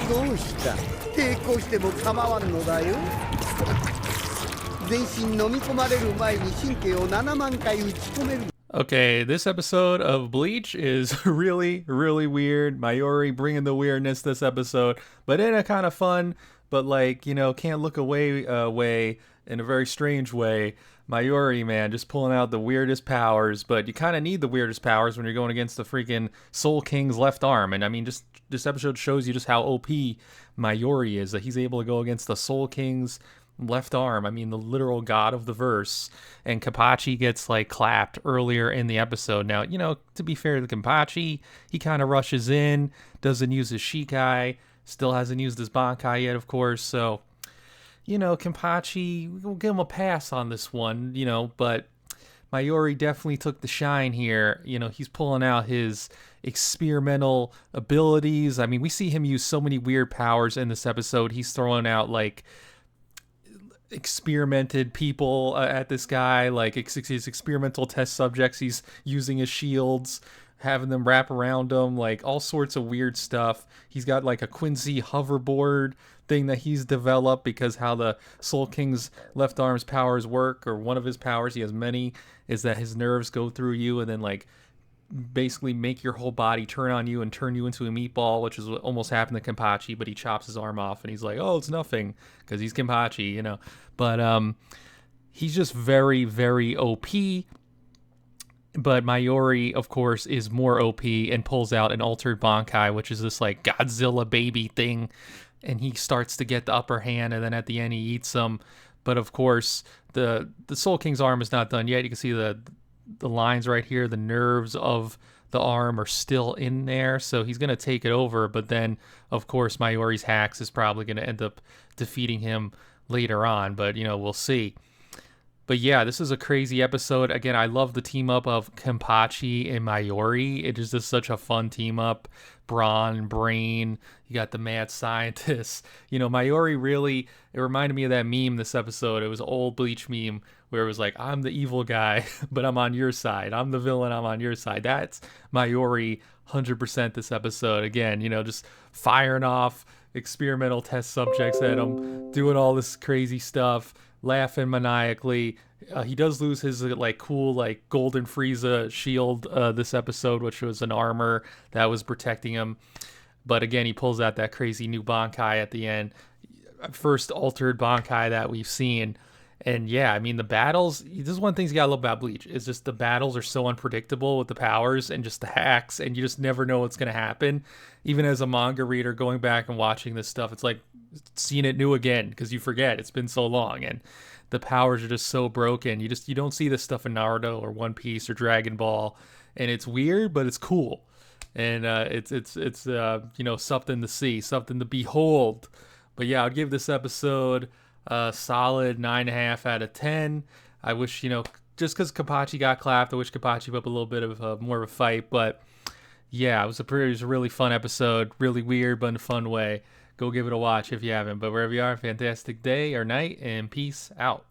どうした抵抗しても構わんのだよ全身飲み込まれる前に神経を7万回打ち込める Okay, this episode of Bleach is really, really weird. Mayuri bringing the weirdness this episode, but in a kind of fun, but like, can't look away way, in a very strange way. Mayuri, man, just pulling out the weirdest powers, but you kind of need the weirdest powers when you're going against the freaking Soul King's left arm. And I mean, just this episode shows you just how OP Mayuri is, that he's able to go against the Soul King's left arm. I mean, the literal god of the verse. And Kenpachi gets like clapped earlier in the episode. Now, to be fair to Kenpachi, he kind of rushes in, doesn't use his Shikai, still hasn't used his Bankai yet, of course. So, Kenpachi, we'll give him a pass on this one, but Mayuri definitely took the shine here. He's pulling out his experimental abilities. I mean, we see him use so many weird powers in this episode. He's throwing out like experimented people at this guy, like his experimental test subjects. He's using his shields, having them wrap around him, like all sorts of weird stuff. He's got like a Quincy hoverboard thing that he's developed because how the Soul King's left arm's powers work, or one of his powers, he has many, is that his nerves go through you and then like basically make your whole body turn on you and turn you into a meatball, which is what almost happened to Kenpachi, but he chops his arm off and he's like, oh, it's nothing, because he's Kenpachi, but he's just very, very OP. But Mayuri, of course, is more OP and pulls out an altered Bankai, which is this like Godzilla baby thing, and he starts to get the upper hand, and then at the end he eats him. But of course, the Soul King's arm is not done yet. You can see the lines right here, the nerves of the arm are still in there, so he's going to take it over, but then of course Mayuri's hacks is probably going to end up defeating him later on, but we'll see. But yeah, this is a crazy episode. Again, I love the team up of Kenpachi and Mayuri. It is just such a fun team up. Brawn, Brain, you got the mad scientists. Mayuri really, it reminded me of that meme this episode. It was an old Bleach meme where it was like, I'm the evil guy, but I'm on your side. I'm the villain, I'm on your side. That's Mayuri 100% this episode. Again, just firing off experimental test subjects at him, doing all this crazy stuff, laughing maniacally. He does lose his like cool like golden Frieza shield this episode, which was an armor that was protecting him. But again, he pulls out that crazy new Bankai at the end. First altered Bankai that we've seen. And yeah, I mean, the battles, this is one thing you gotta love about Bleach, is just the battles are so unpredictable with the powers and just the hacks, and you just never know what's gonna happen. Even as a manga reader, going back and watching this stuff, it's like seeing it new again, because you forget, it's been so long, and the powers are just so broken. You don't see this stuff in Naruto or One Piece or Dragon Ball, and it's weird, but it's cool. And it's something to see, something to behold. But yeah, I'd give this episode a solid 9.5 out of 10. I wish, just because Kenpachi got clapped, I wish Kenpachi put up a little bit of more of a fight. But yeah, it was a really fun episode. Really weird, but in a fun way. Go give it a watch if you haven't. But wherever you are, fantastic day or night, and peace out.